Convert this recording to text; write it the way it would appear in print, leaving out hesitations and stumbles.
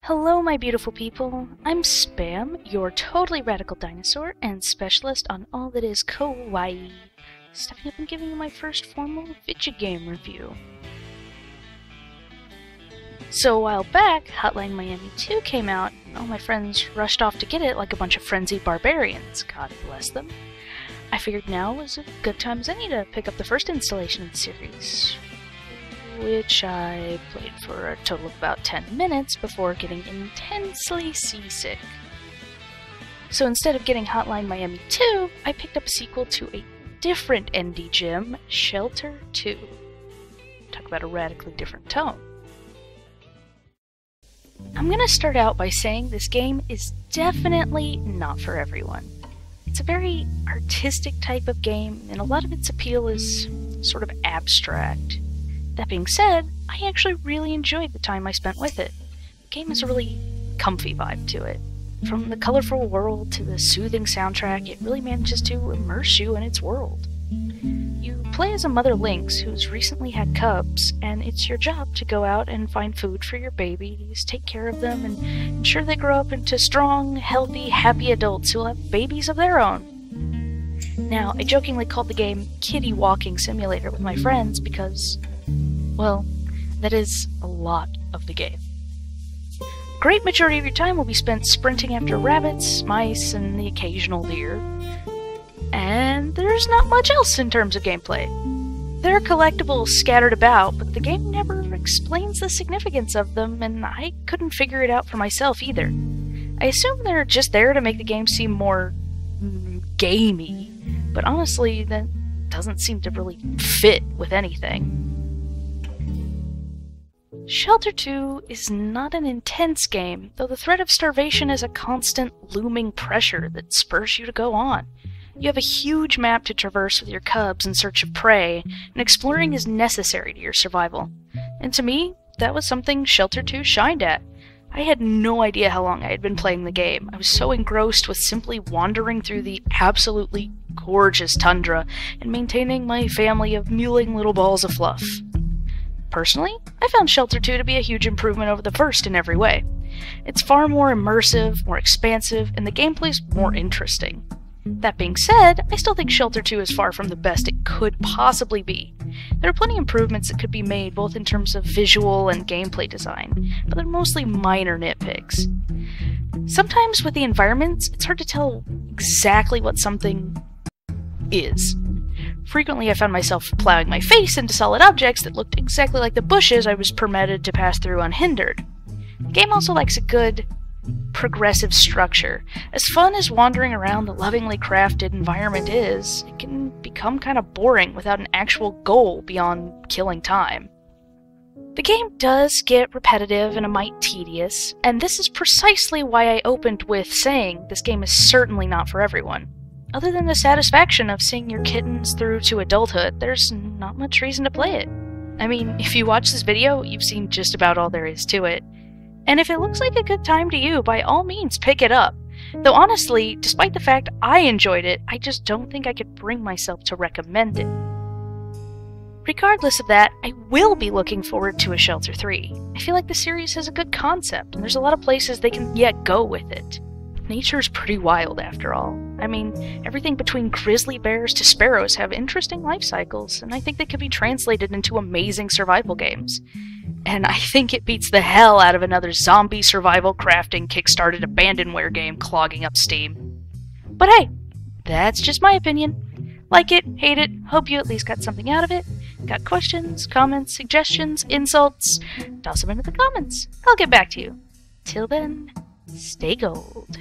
Hello, my beautiful people. I'm Spam, your totally radical dinosaur and specialist on all that is kawaii. Stepping up and giving you my first formal vidya game review. So a while back, Hotline Miami 2 came out, and all my friends rushed off to get it like a bunch of frenzied barbarians. God bless them. I figured now was a good time as any to pick up the first installation of the series, which I played for a total of about 10 minutes before getting intensely seasick. So instead of getting Hotline Miami 2, I picked up a sequel to a different indie gem, Shelter 2. Talk about a radically different tone. I'm gonna start out by saying this game is definitely not for everyone. It's a very artistic type of game, and a lot of its appeal is sort of abstract. That being said, I actually really enjoyed the time I spent with it. The game has a really comfy vibe to it. From the colorful world to the soothing soundtrack, it really manages to immerse you in its world. You play as a mother lynx who's recently had cubs, and it's your job to go out and find food for your babies, take care of them, and ensure they grow up into strong, healthy, happy adults who'll have babies of their own. Now, I jokingly called the game Kitty Walking Simulator with my friends because, well, that is a lot of the game. A great majority of your time will be spent sprinting after rabbits, mice, and the occasional deer. And there's not much else in terms of gameplay. There are collectibles scattered about, but the game never explains the significance of them, and I couldn't figure it out for myself either. I assume they're just there to make the game seem more gamey, but honestly, that doesn't seem to really fit with anything. Shelter 2 is not an intense game, though the threat of starvation is a constant looming pressure that spurs you to go on. You have a huge map to traverse with your cubs in search of prey, and exploring is necessary to your survival. And to me, that was something Shelter 2 shined at. I had no idea how long I had been playing the game. I was so engrossed with simply wandering through the absolutely gorgeous tundra and maintaining my family of mewling little balls of fluff. Personally, I found Shelter 2 to be a huge improvement over the first in every way. It's far more immersive, more expansive, and the gameplay's more interesting. That being said, I still think Shelter 2 is far from the best it could possibly be. There are plenty of improvements that could be made both in terms of visual and gameplay design, but they're mostly minor nitpicks. Sometimes with the environments, it's hard to tell exactly what something is. Frequently I found myself plowing my face into solid objects that looked exactly like the bushes I was permitted to pass through unhindered. The game also likes a good progressive structure. As fun as wandering around the lovingly crafted environment is, it can become kind of boring without an actual goal beyond killing time. The game does get repetitive and a mite tedious, and this is precisely why I opened with saying this game is certainly not for everyone. Other than the satisfaction of seeing your kittens through to adulthood, there's not much reason to play it. I mean, if you watch this video, you've seen just about all there is to it. And if it looks like a good time to you, by all means pick it up. Though honestly, despite the fact I enjoyed it, I just don't think I could bring myself to recommend it. Regardless of that, I will be looking forward to a Shelter 3. I feel like the series has a good concept, and there's a lot of places they can yet go with it. Nature's pretty wild after all. I mean, everything between grizzly bears to sparrows have interesting life cycles, and I think they could be translated into amazing survival games. And I think it beats the hell out of another zombie survival crafting kickstarted abandonware game clogging up Steam. But hey, that's just my opinion. Like it, hate it, hope you at least got something out of it. Got questions, comments, suggestions, insults? Toss them into the comments. I'll get back to you. Till then, stay gold.